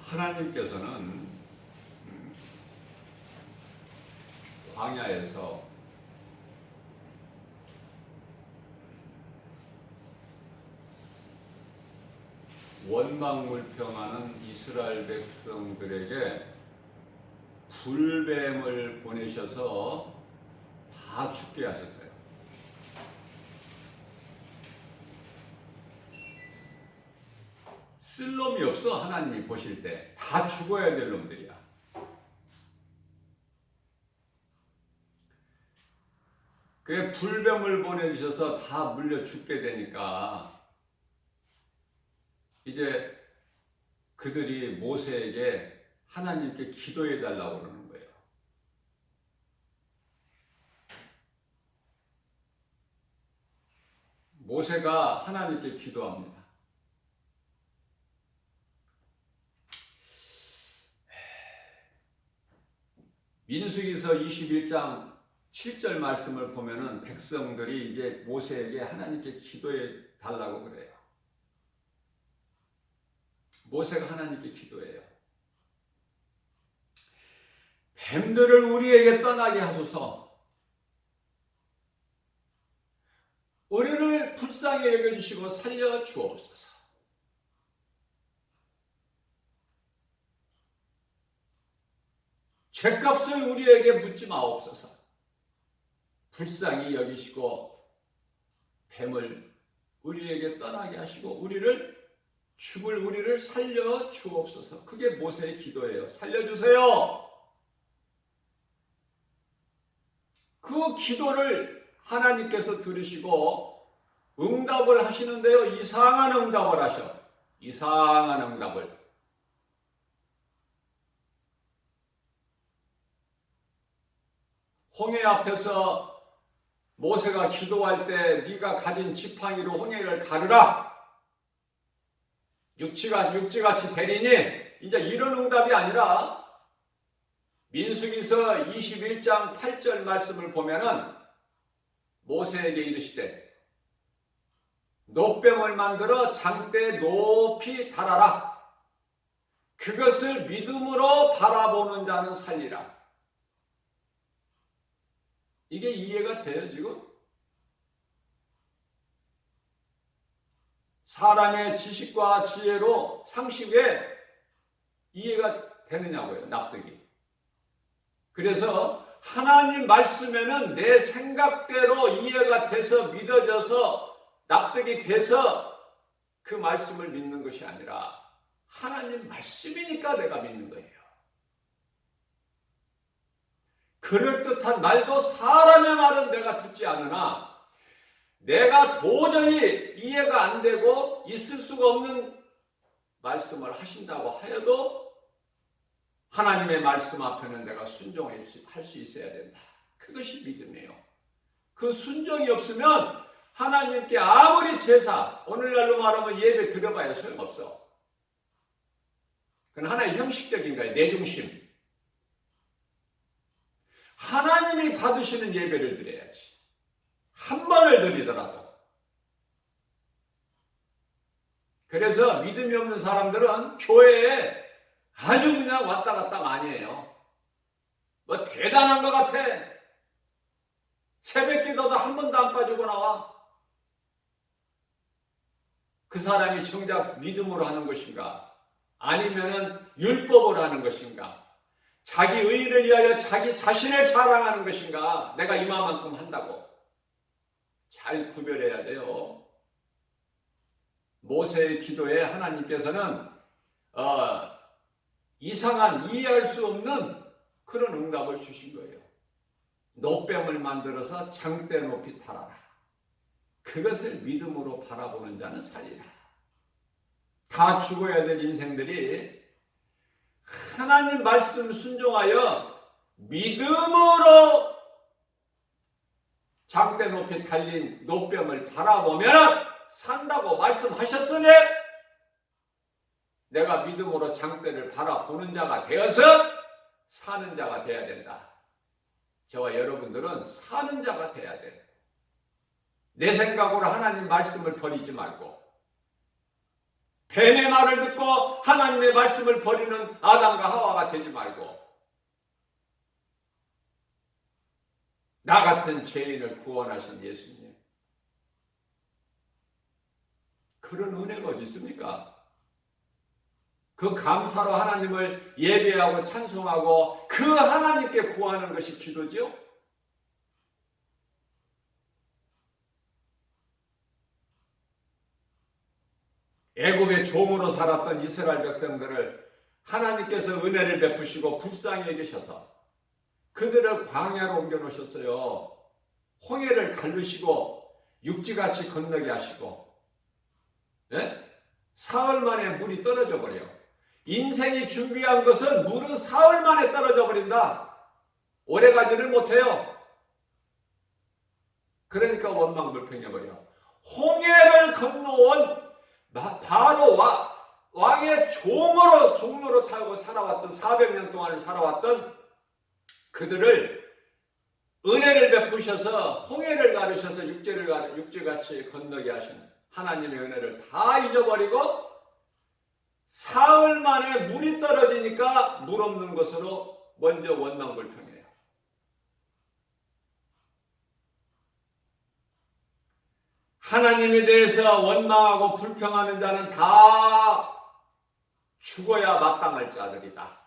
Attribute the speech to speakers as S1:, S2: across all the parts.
S1: 하나님께서는 광야에서 원망불평하는 이스라엘 백성들에게 불뱀을 보내셔서 다 죽게 하셨어요. 쓸 놈이 없어. 하나님이 보실 때 다 죽어야 될 놈들이야. 그게 불뱀을 보내주셔서 다 물려 죽게 되니까 이제 그들이 모세에게 하나님께 기도해 달라고 그러는 거예요. 모세가 하나님께 기도합니다. 민수기서 21장 7절 말씀을 보면은 백성들이 이제 모세에게 하나님께 기도해 달라고 그래요. 모세가 하나님께 기도해요. 뱀들을 우리에게 떠나게 하소서. 우리를 불쌍히 여겨주시고 살려 주옵소서. 죗값을 우리에게 묻지 마옵소서. 불쌍히 여기시고 뱀을 우리에게 떠나게 하시고 죽을 우리를 살려 주옵소서. 그게 모세의 기도예요. 살려주세요. 그 기도를 하나님께서 들으시고 응답을 하시는데요. 이상한 응답을 하셔. 이상한 응답을. 홍해 앞에서 모세가 기도할 때 네가 가진 지팡이로 홍해를 가르라. 육지같이 되리니 이제 이런 응답이 아니라 민수기서 21장 8절 말씀을 보면은 모세에게 이르시되 놋뱀을 만들어 장대 높이 달아라. 그것을 믿음으로 바라보는 자는 살리라. 이게 이해가 돼요, 지금? 사람의 지식과 지혜로 상식에 이해가 되느냐고요, 납득이. 그래서 하나님 말씀에는 내 생각대로 이해가 돼서 믿어져서 납득이 돼서 그 말씀을 믿는 것이 아니라 하나님 말씀이니까 내가 믿는 거예요. 그럴듯한 말도 사람의 말은 내가 듣지 않으나 내가 도저히 이해가 안 되고 있을 수가 없는 말씀을 하신다고 하여도 하나님의 말씀 앞에는 내가 순종할 수 있어야 된다. 그것이 믿음이에요. 그 순종이 없으면 하나님께 아무리 제사, 오늘날로 말하면 예배 드려봐야 소용없어. 그건 하나의 형식적인 거예요. 내 중심. 하나님이 받으시는 예배를 드려야지. 한 번을 드리더라도. 그래서 믿음이 없는 사람들은 교회에 아주 그냥 왔다 갔다 많이 해요. 뭐 대단한 것 같아. 새벽 기도도 한 번도 안 빠지고 나와. 그 사람이 정작 믿음으로 하는 것인가? 아니면은 율법으로 하는 것인가? 자기 의의를 위하여 자기 자신을 자랑하는 것인가? 내가 이만큼 한다고. 잘 구별해야 돼요. 모세의 기도에 하나님께서는 이상한 이해할 수 없는 그런 응답을 주신 거예요. 놋뱀을 만들어서 장대 높이 달아라. 그것을 믿음으로 바라보는 자는 살리라. 다 죽어야 될 인생들이 하나님 말씀 순종하여 믿음으로 장대 높이 달린 놋뱀을 바라보면 산다고 말씀하셨으니 내가 믿음으로 장대를 바라보는 자가 되어서 사는 자가 되어야 된다. 저와 여러분들은 사는 자가 되어야 돼. 내 생각으로 하나님 말씀을 버리지 말고 뱀의 말을 듣고 하나님의 말씀을 버리는 아담과 하와가 되지 말고 나 같은 죄인을 구원하신 예수님, 그런 은혜가 어디 있습니까? 그 감사로 하나님을 예배하고 찬송하고 그 하나님께 구하는 것이 기도죠. 애굽의 종으로 살았던 이스라엘 백성들을 하나님께서 은혜를 베푸시고 불쌍히 여기셔서 그들을 광야로 옮겨놓으셨어요. 홍해를 갈르시고 육지같이 건너게 하시고, 예? 사흘 만에 물이 떨어져 버려. 인생이 준비한 것은 물은 사흘 만에 떨어져 버린다. 오래 가지를 못해요. 그러니까 원망불평해버려. 홍해를 건너온 바로 왕의 종로로 타고 살아왔던 400년 동안을 살아왔던 그들을 은혜를 베푸셔서 홍해를 가르셔서 육지같이 건너게 하시는 하나님의 은혜를 다 잊어버리고 사흘 만에 물이 떨어지니까 물 없는 것으로 먼저 원망불평해요. 하나님에 대해서 원망하고 불평하는 자는 다 죽어야 마땅할 자들이다.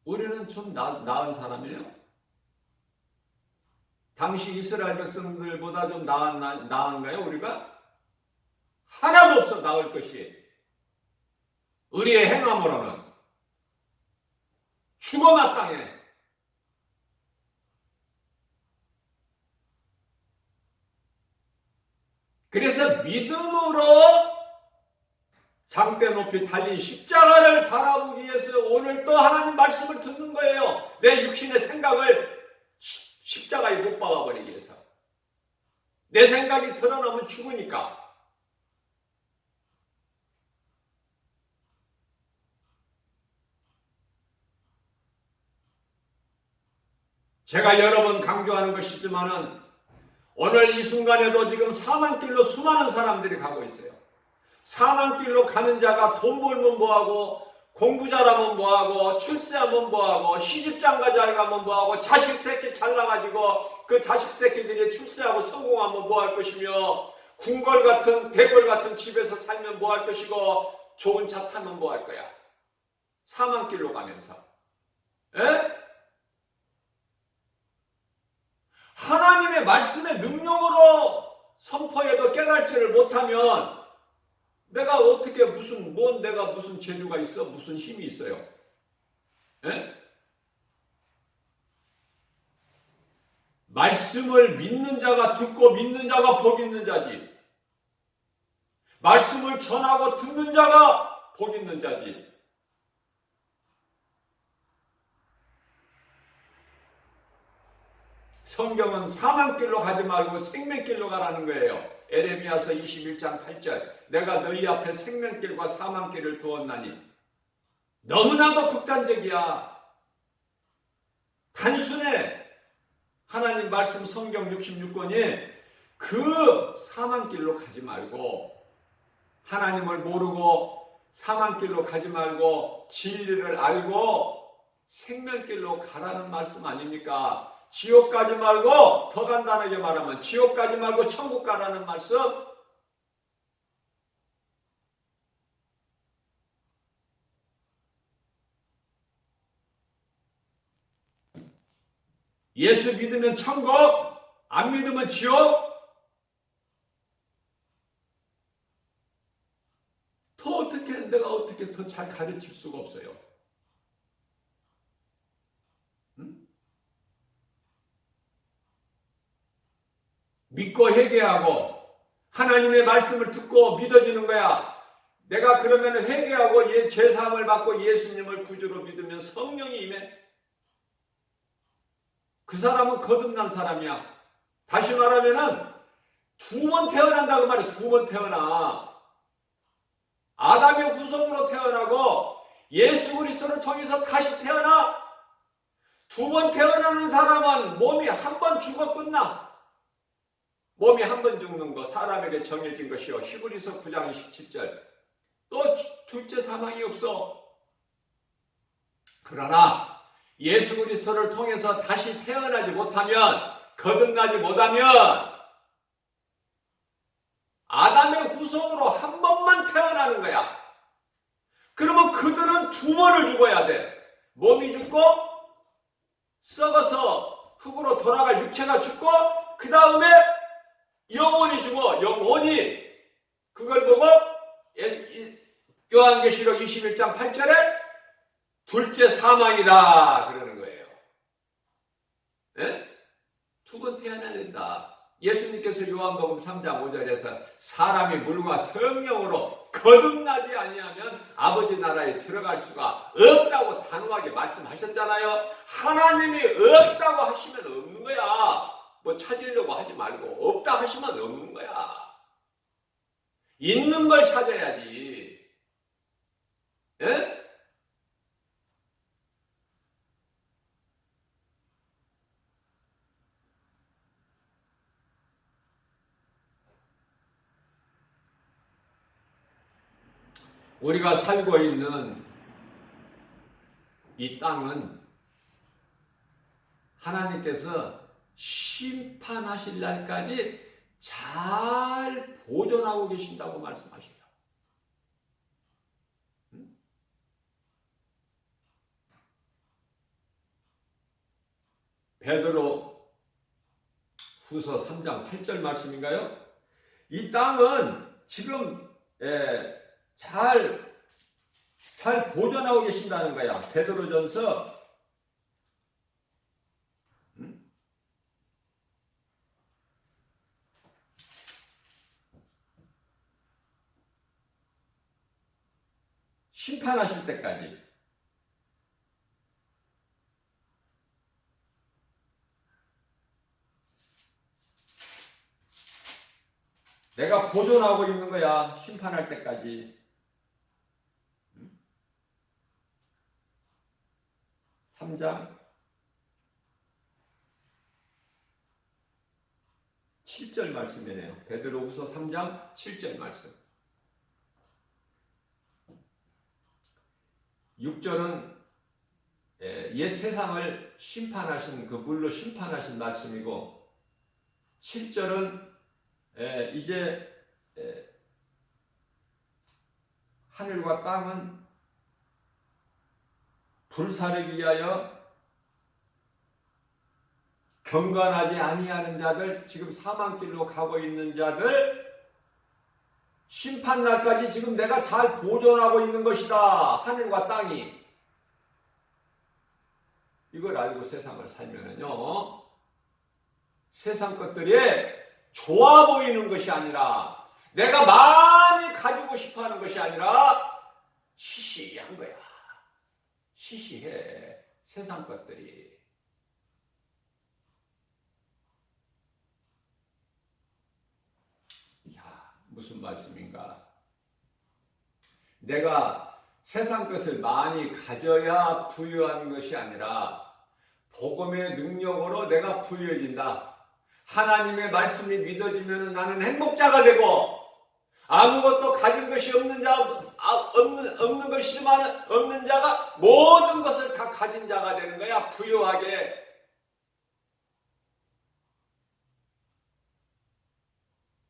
S1: 우리는 좀 나은 사람이에요. 당시 이스라엘 백성들보다 좀 나은가요, 우리가? 하나도 없어, 나을 것이. 우리의 행함으로는 죽어 마땅해. 그래서 믿음으로 장대 높이 달린 십자가를 바라보기 위해서 오늘 또 하나님 말씀을 듣는 거예요. 내 육신의 생각을 십자가에 못 박아버리기 위해서. 내 생각이 드러나면 죽으니까. 제가 여러 번 강조하는 것이지만은 오늘 이 순간에도 지금 사망길로 수많은 사람들이 가고 있어요. 사망길로 가는 자가 돈 벌면 뭐하고, 공부 잘하면 뭐하고, 출세하면 뭐하고, 시집장가 잘 가면 뭐하고, 자식 새끼 잘나가지고 그 자식 새끼들이 출세하고 성공하면 뭐할 것이며, 궁궐 같은 대궐 같은 집에서 살면 뭐할 것이고, 좋은 차 타면 뭐할 거야. 사망길로 가면서. 에? 하나님의 말씀의 능력으로 선포해도 깨달지를 못하면 내가 어떻게 내가 무슨 재주가 있어? 무슨 힘이 있어요? 에? 말씀을 믿는 자가 듣고 믿는 자가 복 있는 자지. 말씀을 전하고 듣는 자가 복 있는 자지. 성경은 사망길로 가지 말고 생명길로 가라는 거예요. 에레미야서 21장 8절. 내가 너희 앞에 생명길과 사망길을 두었나니. 너무나도 극단적이야. 단순해. 하나님 말씀 성경 66권이 그 사망길로 가지 말고, 하나님을 모르고 사망길로 가지 말고 진리를 알고 생명길로 가라는 말씀 아닙니까? 지옥 가지 말고, 더 간단하게 말하면 지옥 가지 말고 천국 가라는 말씀. 예수 믿으면 천국, 안 믿으면 지옥. 내가 어떻게 더 잘 가르칠 수가 없어요. 믿고 회개하고 하나님의 말씀을 듣고 믿어지는 거야. 내가 그러면 회개하고 죄사함을 받고 예수님을 구주로 믿으면 성령이 임해. 그 사람은 거듭난 사람이야. 다시 말하면은 두 번 태어난다고 말해. 두 번 태어나. 아담의 후손으로 태어나고 예수 그리스도를 통해서 다시 태어나. 두 번 태어나는 사람은 몸이 한 번 죽어 끝나. 몸이 한 번 죽는 거 사람에게 정해진 것이요. 히브리서 9장 27절. 또 둘째 사망이 없어. 그러나 예수 그리스도를 통해서 다시 태어나지 못하면, 거듭나지 못하면 아담의 후손으로 한 번만 태어나는 거야. 그러면 그들은 두 번을 죽어야 돼. 몸이 죽고 썩어서 흙으로 돌아갈 육체가 죽고, 그 다음에 영혼이 죽어. 영혼이. 그걸 보고 요한계시록 21장 8절에 둘째 사망이라 그러는 거예요. 네? 두 번 태어나야 된다. 예수님께서 요한복음 3장 5절에서 사람이 물과 성령으로 거듭나지 아니하면 아버지 나라에 들어갈 수가 없다고 단호하게 말씀하셨잖아요. 하나님이 없다고 하시면 없는 거야. 뭐 찾으려고 하지 말고, 없다 하시면 없는 거야. 있는 걸 찾아야지. 예? 우리가 살고 있는 이 땅은 하나님께서 심판하실 날까지 잘 보존하고 계신다고 말씀하셔요. 베드로 후서 3장 8절 말씀인가요? 이 땅은 지금 잘 보존하고 계신다는 거야. 베드로전서 '심판하실 때까지. 내가 보존하고 있는 거야. 심판할 때까지. 3장 7절 말씀이네요. 베드로후서 3장 7절 말씀. 6절은 옛 세상을 심판하신, 그 물로 심판하신 말씀이고, 7절은 이제 하늘과 땅은 불사르기 위하여 경건하지 아니하는 자들, 지금 사망길로 가고 있는 자들, 심판날까지 지금 내가 잘 보존하고 있는 것이다. 하늘과 땅이. 이걸 알고 세상을 살면은요, 세상 것들이 좋아 보이는 것이 아니라, 내가 많이 가지고 싶어 하는 것이 아니라 시시한 거야. 시시해. 세상 것들이. 야, 무슨 말씀인가? 내가 세상 것을 많이 가져야 부유한 것이 아니라 복음의 능력으로 내가 부유해진다. 하나님의 말씀이 믿어지면 나는 행복자가 되고, 아무것도 가진 것이 없는 것이지만 없는 자가 모든 것을 다 가진 자가 되는 거야. 부유하게.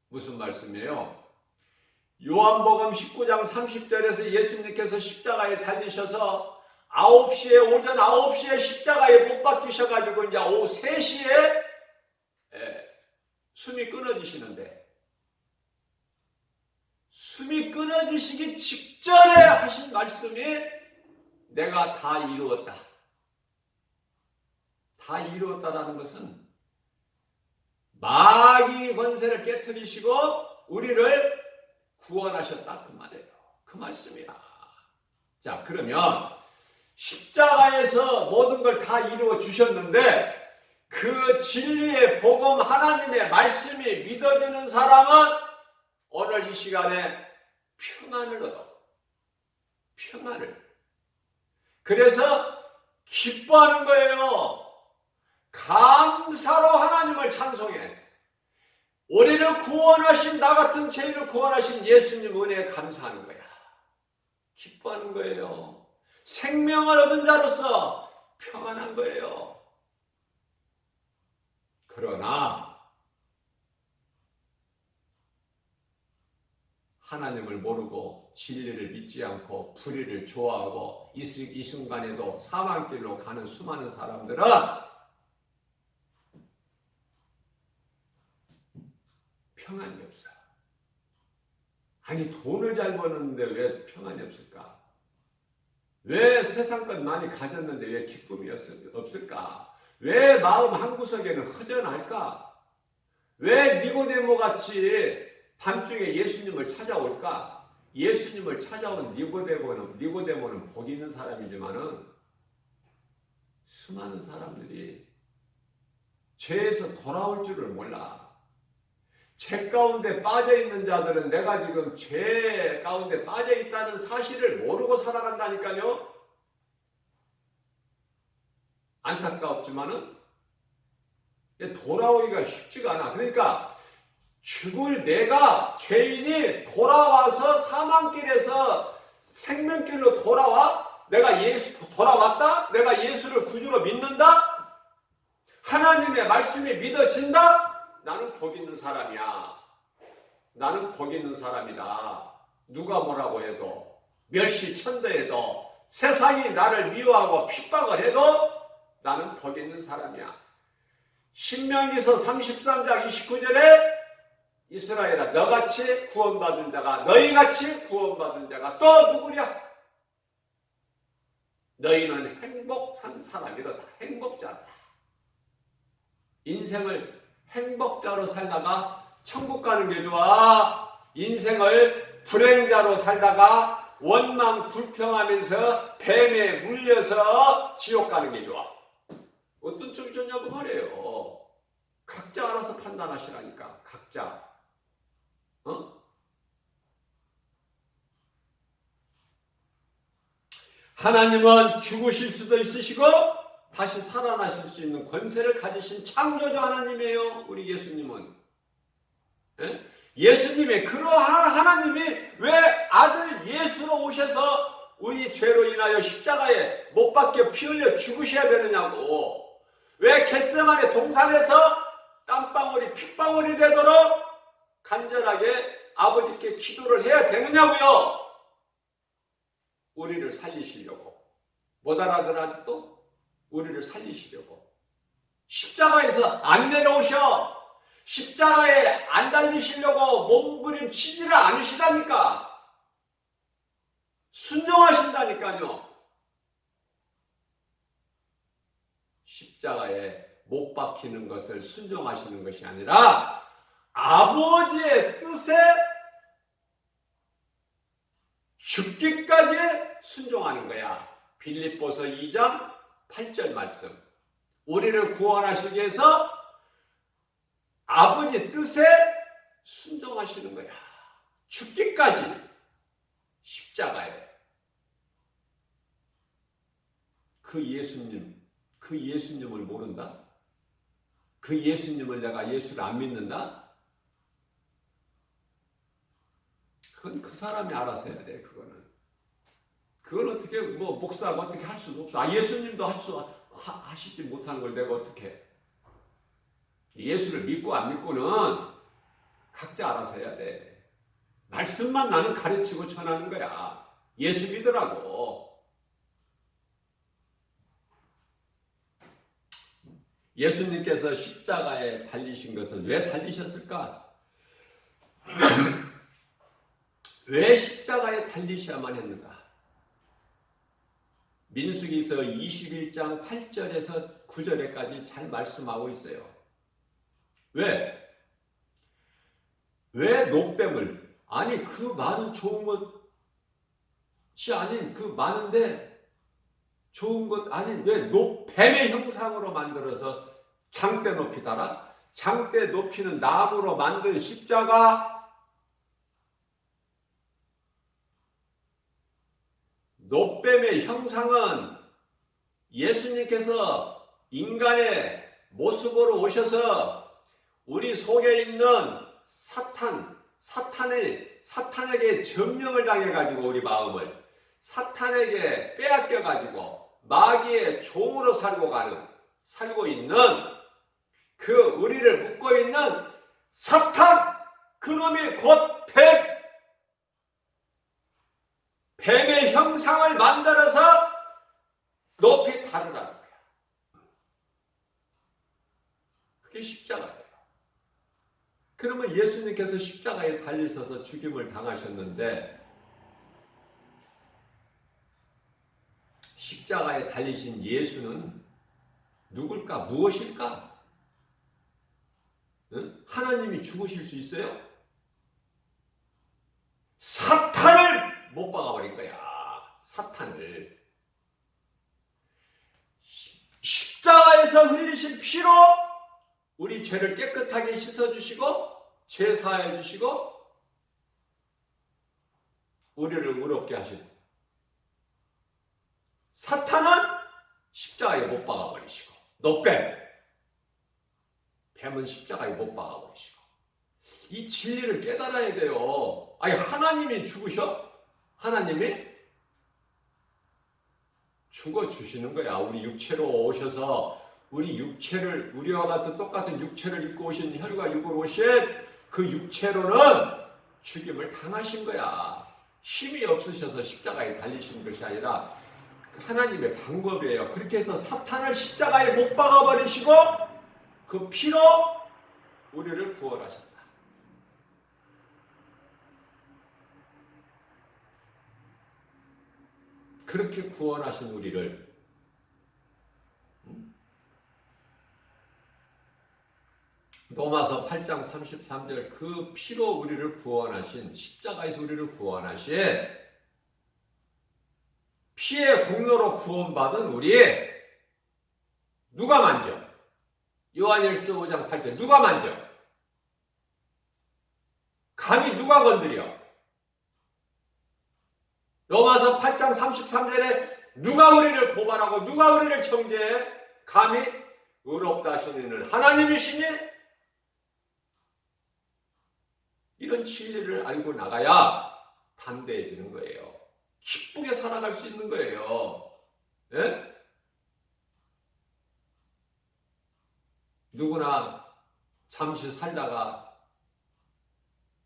S1: 무슨 말씀이에요? 요한복음 19장 30절에서 예수님께서 십자가에 달리셔서 오전 9시에 십자가에 못 박히셔가지고 이제 오후 3시에 숨이 끊어지시는데, 숨이 끊어지시기 직전에 하신 말씀이 내가 다 이루었다. 다 이루었다라는 것은 마귀 권세를 깨뜨리시고 우리를 구원하셨다, 그 말이에요. 그 말씀이야. 자, 그러면 십자가에서 모든 걸 다 이루어 주셨는데, 그 진리의 복음, 하나님의 말씀이 믿어지는 사람은 오늘 이 시간에 평안을 얻어. 평안을. 그래서 기뻐하는 거예요. 감사로 하나님을 찬송해. 우리를 구원하신, 나 같은 죄인을 구원하신 예수님 은혜에 감사하는 거야. 기뻐하는 거예요. 생명을 얻은 자로서 평안한 거예요. 그러나 하나님을 모르고 진리를 믿지 않고 불의를 좋아하고 이 순간에도 사망길로 가는 수많은 사람들은 평안이 없어. 아니, 돈을 잘 버는데 왜 평안이 없을까? 왜 세상 것 많이 가졌는데 왜 기쁨이 없을까? 왜 마음 한구석에는 허전할까? 왜 니고데모 같이 밤중에 예수님을 찾아올까? 예수님을 찾아온 니고데모는 복 있는 사람이지만은 수많은 사람들이 죄에서 돌아올 줄을 몰라. 죄 가운데 빠져있는 자들은 내가 지금 죄 가운데 빠져있다는 사실을 모르고 살아간다니까요. 안타깝지만은 돌아오기가 쉽지가 않아. 그러니까 죽을 내가, 죄인이 돌아와서 사망길에서 생명길로 돌아와? 내가 돌아왔다? 내가 예수를 구주로 믿는다? 하나님의 말씀이 믿어진다? 나는 복 있는 사람이야. 나는 복 있는 사람이다. 누가 뭐라고 해도, 멸시천대해도, 세상이 나를 미워하고 핍박을 해도 나는 복 있는 사람이야. 신명기서 33장 29절에 이스라엘아, 너같이 구원받은 자가, 너희같이 구원받은 자가 또 누구냐? 너희는 행복한 사람이로다. 행복자다. 인생을 행복자로 살다가 천국 가는 게 좋아? 인생을 불행자로 살다가 원망 불평하면서 뱀에 물려서 지옥 가는 게 좋아? 어떤 쪽이 좋냐고 말이에요. 각자 알아서 판단하시라니까. 각자. 하나님은 죽으실 수도 있으시고 다시 살아나실 수 있는 권세를 가지신 창조주 하나님이에요. 우리 예수님은. 예수님의 그러한 하나님이 왜 아들 예수로 오셔서 우리 죄로 인하여 십자가에 못 박혀 피 흘려 죽으셔야 되느냐고. 왜 겟세마네 동산에서 땀방울이 핏방울이 되도록 간절하게 아버지께 기도를 해야 되느냐고요. 우리를 살리시려고. 못 알아들어 아직도? 우리를 살리시려고. 십자가에서 안 내려오셔. 십자가에 안 달리시려고 몸부림치지를 않으시다니까. 순종하신다니까요. 십자가에 못 박히는 것을 순종하시는 것이 아니라 아버지의 뜻에 죽기까지 순종하는 거야. 빌립보서 2장 8절 말씀. 우리를 구원하시기 위해서 아버지 뜻에 순종하시는 거야. 죽기까지 십자가에. 그 예수님을 모른다? 그 예수님을 내가 예수를 안 믿는다? 그건 그 사람이 알아서 해야 돼. 그건 어떻게 목사가 어떻게 할 수도 없어. 예수님도 하시지 못하는 걸 내가 어떻게 해. 예수를 믿고 안 믿고는 각자 알아서 해야 돼. 말씀만 나는 가르치고 전하는 거야. 예수 믿으라고. 예수님께서 십자가에 달리신 것은 왜 달리셨을까? 왜 십자가에 달리셔야만 했는가? 민수기서 21장 8절에서 9절에까지 잘 말씀하고 있어요. 왜 노뱀을, 아니 그 많은 좋은 것이 아닌, 그 많은데 좋은 것 아닌 왜 노뱀의 형상으로 만들어서 장대 높이 달아? 장대 높이는 나무로 만든 십자가, 노뱀의 형상은 예수님께서 인간의 모습으로 오셔서 우리 속에 있는 사탄에게 점령을 당해가지고 우리 마음을 사탄에게 빼앗겨가지고 마귀의 종으로 살고 있는 그 우리를 묶고 있는 사탄, 그놈이 곧 뱀의 형상을 만들어서 높이 다루라는 거야. 그게 십자가예요. 그러면 예수님께서 십자가에 달리셔서 죽임을 당하셨는데 십자가에 달리신 예수는 누굴까? 무엇일까? 응? 하나님이 죽으실 수 있어요? 사탄을 못 박아버린 거야. 사탄을. 십자가에서 흘리신 피로 우리 죄를 깨끗하게 씻어주시고 죄 사해 주시고 우리를 의롭게 하시고 사탄은 십자가에 못 박아버리시고 뱀은 십자가에 못 박아버리시고 이 진리를 깨달아야 돼요. 아니 하나님이 죽으셔? 하나님이 죽어주시는 거야. 우리 육체로 오셔서 우리 육체를 우리와 같은 똑같은 육체를 입고 오신 혈과 육으로 오신 그 육체로는 죽임을 당하신 거야. 힘이 없으셔서 십자가에 달리신 것이 아니라 하나님의 방법이에요. 그렇게 해서 사탄을 십자가에 못 박아버리시고 그 피로 우리를 구원하셨다. 그렇게 구원하신 우리를 로마서 8장 33절 그 피로 우리를 구원하신 십자가에서 우리를 구원하신 피의 공로로 구원받은 우리 누가 만져? 요한일서 5장 8절 누가 만져? 감히 누가 건드려? 로마서 8장 33절에 누가 우리를 고발하고 누가 우리를 정죄해? 감히 의롭다 하시는 하나님이시니? 이런 진리를 알고 나가야 담대해지는 거예요. 기쁘게 살아갈 수 있는 거예요. 예? 누구나 잠시 살다가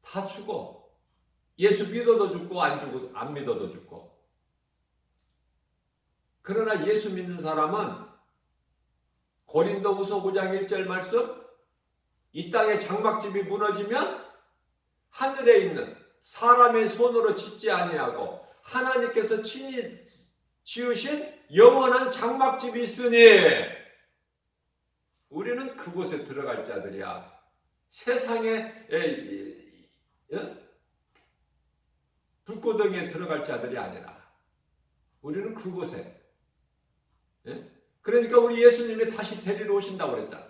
S1: 다 죽어. 예수 믿어도 죽고 안 믿어도 죽고. 그러나 예수 믿는 사람은 고린도후서 9장 1절 말씀 이 땅의 장막집이 무너지면 하늘에 있는 사람의 손으로 짓지 아니하고 하나님께서 친히 지으신 영원한 장막집이 있으니 우리는 그곳에 들어갈 자들이야. 세상에 불구덩이에 들어갈 자들이 아니라 우리는 그곳에. 그러니까 우리 예수님이 다시 데리러 오신다고 그랬잖아.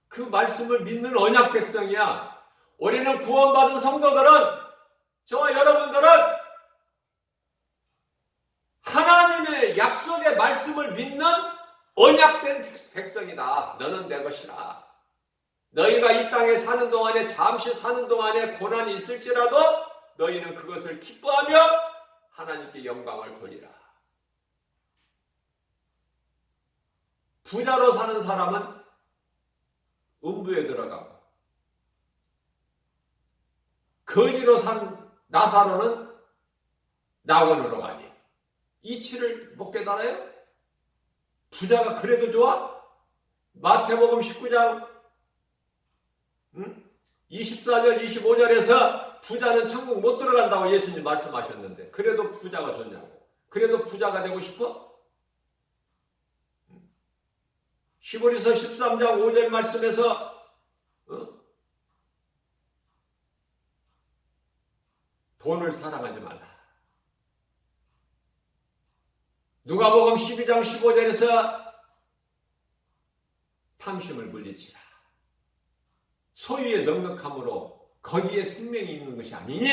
S1: 그 말씀을 믿는 언약 백성이야. 우리는 구원받은 성도들은 저와 여러분들은 하나님의 약속의 말씀을 믿는 언약된 백성이다. 너는 내 것이라. 너희가 이 땅에 사는 동안에 잠시 사는 동안에 고난이 있을지라도 너희는 그것을 기뻐하며 하나님께 영광을 돌리라. 부자로 사는 사람은 음부에 들어가고 거지로 산 나사로는 낙원으로 가니 이치를 못 깨달아요? 부자가 그래도 좋아? 마태복음 19장 24절 25절에서 부자는 천국 못 들어간다고 예수님 말씀하셨는데 그래도 부자가 좋냐고. 그래도 부자가 되고 싶어? 히브리서 13장 5절 말씀에서 돈을 사랑하지 말라. 누가복음 12장 15절에서 탐심을 물리치라. 소유의 넉넉함으로 거기에 생명이 있는 것이 아니니.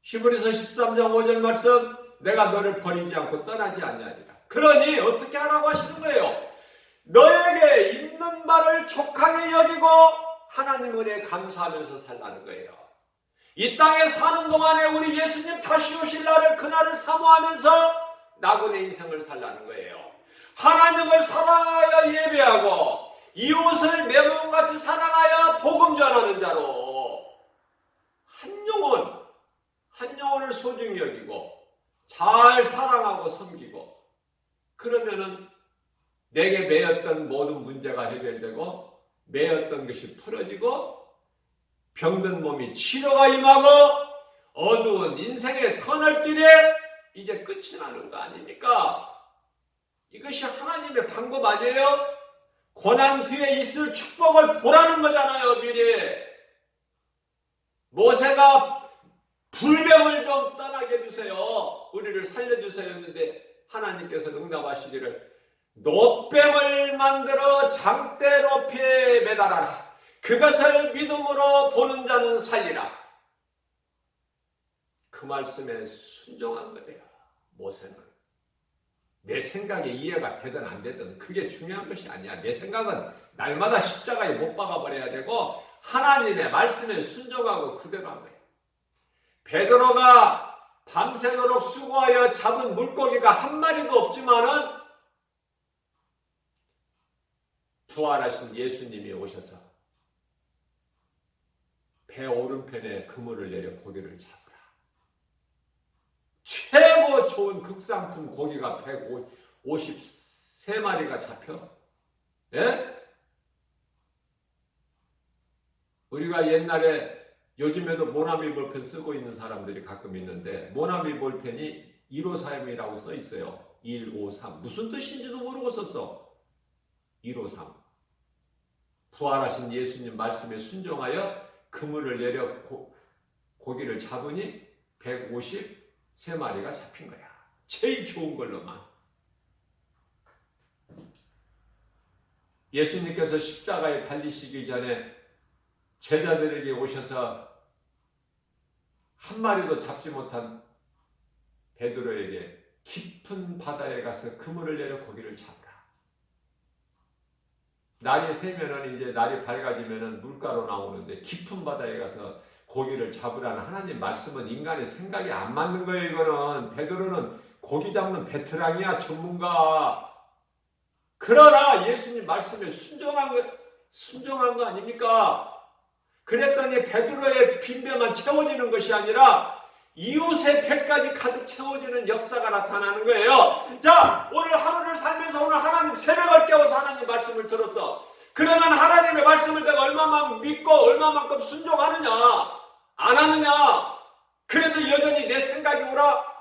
S1: 히브리서 13장 5절 말씀 내가 너를 버리지 않고 떠나지 아니하리라. 그러니 어떻게 하라고 하시는 거예요? 너에게 있는 바를 족하게 여기고 하나님 은혜에 감사하면서 살라는 거예요. 이 땅에 사는 동안에 우리 예수님 다시 오실 날을 그날을 사모하면서 나그네 인생을 살라는 거예요. 하나님을 사랑하여 예배하고 이웃을 내 몸같이 사랑하여 복음 전하는 자로 한 영혼을 소중히 여기고 잘 사랑하고 섬기고, 그러면은 내게 매였던 모든 문제가 해결되고 매였던 것이 풀어지고 병든 몸이 치료가 임하고 어두운 인생의 터널길에 이제 끝이 나는 거 아닙니까? 이것이 하나님의 방법 아니에요? 고난 뒤에 있을 축복을 보라는 거잖아요. 미리 모세가 불병을 좀 떠나게 해주세요, 우리를 살려주세요 했는데 하나님께서 응답하시기를 노뱀을 만들어 장대 높이에 매달아라. 그것을 믿음으로 보는 자는 살리라. 그 말씀에 순종한 거예요. 모세는 내 생각에 이해가 되든 안 되든 그게 중요한 것이 아니야. 내 생각은 날마다 십자가에 못 박아버려야 되고 하나님의 말씀에 순종하고 그대로 한 거예요. 베드로가 밤새도록 수고하여 잡은 물고기가 한 마리도 없지만은 부활하신 예수님이 오셔서 배 오른편에 그물을 내려 고기를 잡으라. 최고 좋은 극상품 고기가 153마리가 잡혀? 예? 우리가 옛날에, 요즘에도 모나미 볼펜 쓰고 있는 사람들이 가끔 있는데 모나미 볼펜이 153이라고 써 있어요. 153. 무슨 뜻인지도 모르고 썼어. 153. 부활하신 예수님 말씀에 순종하여 그물을 내려 고기를 잡으니 153마리가 잡힌 거야. 제일 좋은 걸로만. 예수님께서 십자가에 달리시기 전에 제자들에게 오셔서 한 마리도 잡지 못한 베드로에게 깊은 바다에 가서 그물을 내려 고기를 잡으라. 날이 새면은 이제 날이 밝아지면은 물가로 나오는데 깊은 바다에 가서 고기를 잡으라는 하나님 말씀은 인간의 생각이 안 맞는 거예요. 이거는 베드로는 고기 잡는 베테랑이야, 전문가. 그러나 예수님 말씀에 순종한 거 아닙니까? 그랬더니 베드로의 빈배만 채워지는 것이 아니라 이웃의 배까지 가득 채워지는 역사가 나타나는 거예요. 자, 오늘 하루를 살면서 오늘 하나님 새벽을 깨워서 하나님 말씀을 들었어. 그러면 하나님의 말씀을 내가 얼마만큼 믿고 얼마만큼 순종하느냐, 안 하느냐. 그래도 여전히 내 생각이 오라.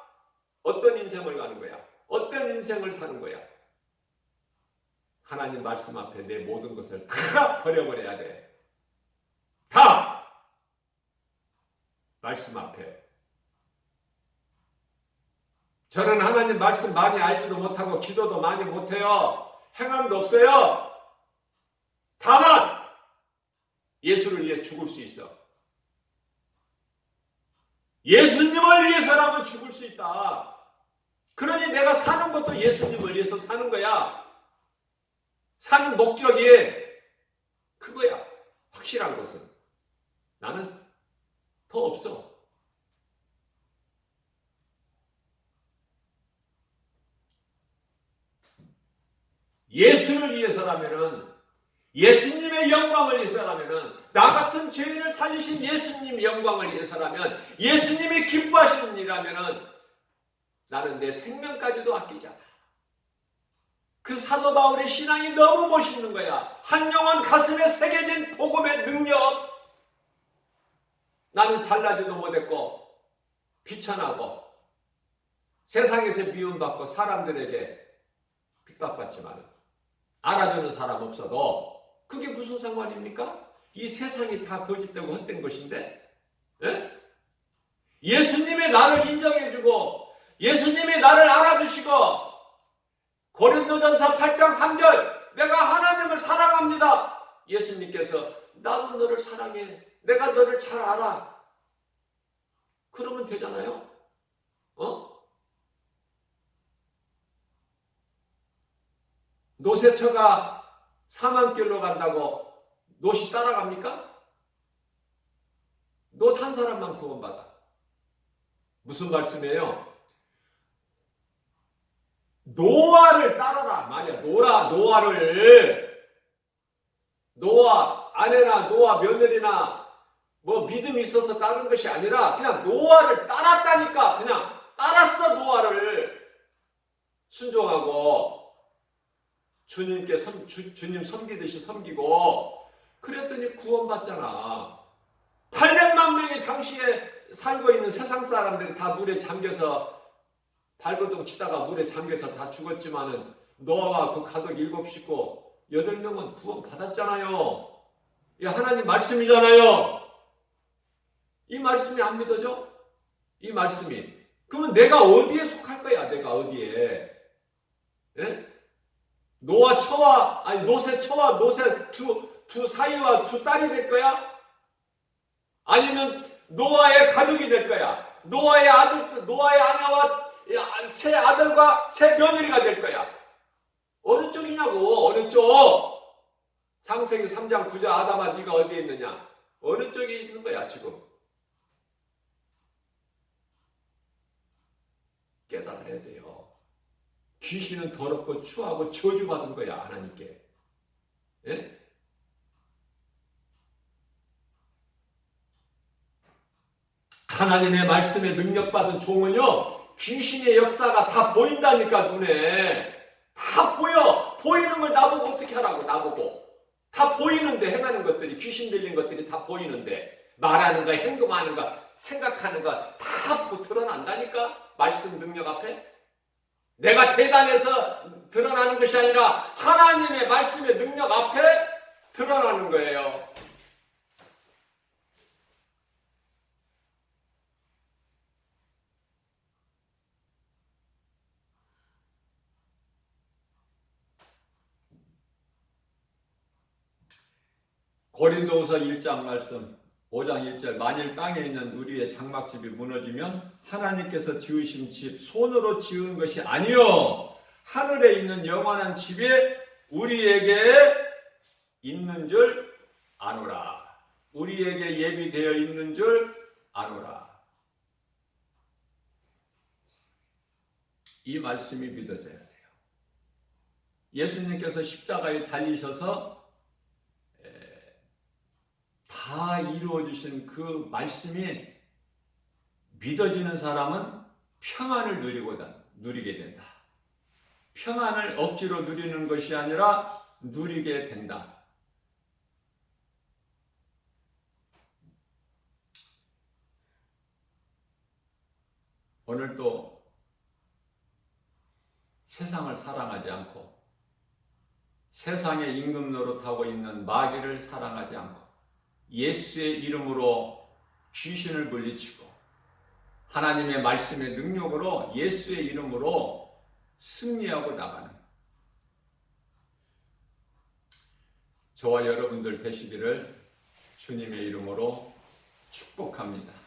S1: 어떤 인생을 가는 거야? 어떤 인생을 사는 거야? 하나님 말씀 앞에 내 모든 것을 다 버려버려야 돼. 다! 말씀 앞에. 저는 하나님 말씀 많이 알지도 못하고 기도도 많이 못해요. 행함도 없어요. 다만 예수를 위해 죽을 수 있어. 예수님을 위해서라면 죽을 수 있다. 그러니 내가 사는 것도 예수님을 위해서 사는 거야. 사는 목적이 그거야. 확실한 것은 나는 더 없어. 예수를 위해서라면은, 예수님의 영광을 위해서라면은, 나 같은 죄인을 살리신 예수님 영광을 위해서라면, 예수님이 기뻐하시는 일이라면은 나는 내 생명까지도 아끼지 않아. 그 사도 바울의 신앙이 너무 멋있는 거야. 한 영혼 가슴에 새겨진 복음의 능력. 나는 잘나지도 못했고 비천하고 세상에서 미움받고 사람들에게 핍박받지만 알아주는 사람 없어도 그게 무슨 상관입니까? 이 세상이 다 거짓되고 헛된 것인데, 예? 예수님이 나를 인정해주고 예수님이 나를 알아주시고, 고린도전서 8장 3절 내가 하나님을 사랑합니다. 예수님께서 나도 너를 사랑해. 내가 너를 잘 알아. 그러면 되잖아요. 노새처가 사망길로 간다고 롯이 따라갑니까? 롯 한 사람만 구원받아. 무슨 말씀이에요? 노아를 따라라 말이야. 노아 아내나 노아 며느리나 뭐 믿음이 있어서 따른 것이 아니라 그냥 노아를 따랐다니까. 그냥 따랐어. 노아를 순종하고 주님께 주님 섬기듯이 섬기고 그랬더니 구원받잖아. 800만 명이 당시에 살고 있는 세상 사람들이 다 물에 잠겨서 발버둥 치다가 물에 잠겨서 다 죽었지만은 노아와 그 가족 7식구 8명은 구원 받았잖아요. 이 하나님 말씀이잖아요. 이 말씀이 안 믿어져? 이 말씀이. 그러면 내가 어디에 속할 거야? 내가 어디에? 예? 노새 처와 노새 두 사이와 두 딸이 될 거야? 아니면 노아의 가족이 될 거야? 노아의 아내와 새 아들과 새 며느리가 될 거야? 어느 쪽이냐고, 어느 쪽? 창세기 3장 9절 아담아 네가 어디에 있느냐? 어느 쪽에 있는 거야 지금? 깨달아야 돼요. 귀신은 더럽고 추하고 저주받은 거야 하나님께. 예? 하나님의 말씀에 능력받은 종은요 귀신의 역사가 다 보인다니까. 눈에 다 보여. 보이는 걸 나보고 어떻게 하라고. 나보고 다 보이는데 행하는 것들이 귀신 들린 것들이 다 보이는데 말하는 거 행동하는 거 생각하는 거 다 드러난다니까. 말씀 능력 앞에. 내가 대단해서 드러나는 것이 아니라 하나님의 말씀의 능력 앞에 드러나는 거예요. 고린도후서 1장 말씀 5장 1절 만일 땅에 있는 우리의 장막집이 무너지면 하나님께서 지으신 집 손으로 지은 것이 아니요 하늘에 있는 영원한 집이 우리에게 있는 줄 아노라. 우리에게 예비되어 있는 줄 아노라. 이 말씀이 믿어져야 돼요. 예수님께서 십자가에 달리셔서 다 이루어주신 그 말씀이 믿어지는 사람은 평안을 누리게 된다. 평안을 억지로 누리는 것이 아니라 누리게 된다. 오늘도 세상을 사랑하지 않고 세상의 임금 노릇하고 있는 마귀를 사랑하지 않고 예수의 이름으로 귀신을 물리치고 하나님의 말씀의 능력으로 예수의 이름으로 승리하고 나가는 저와 여러분들 되시기를 주님의 이름으로 축복합니다.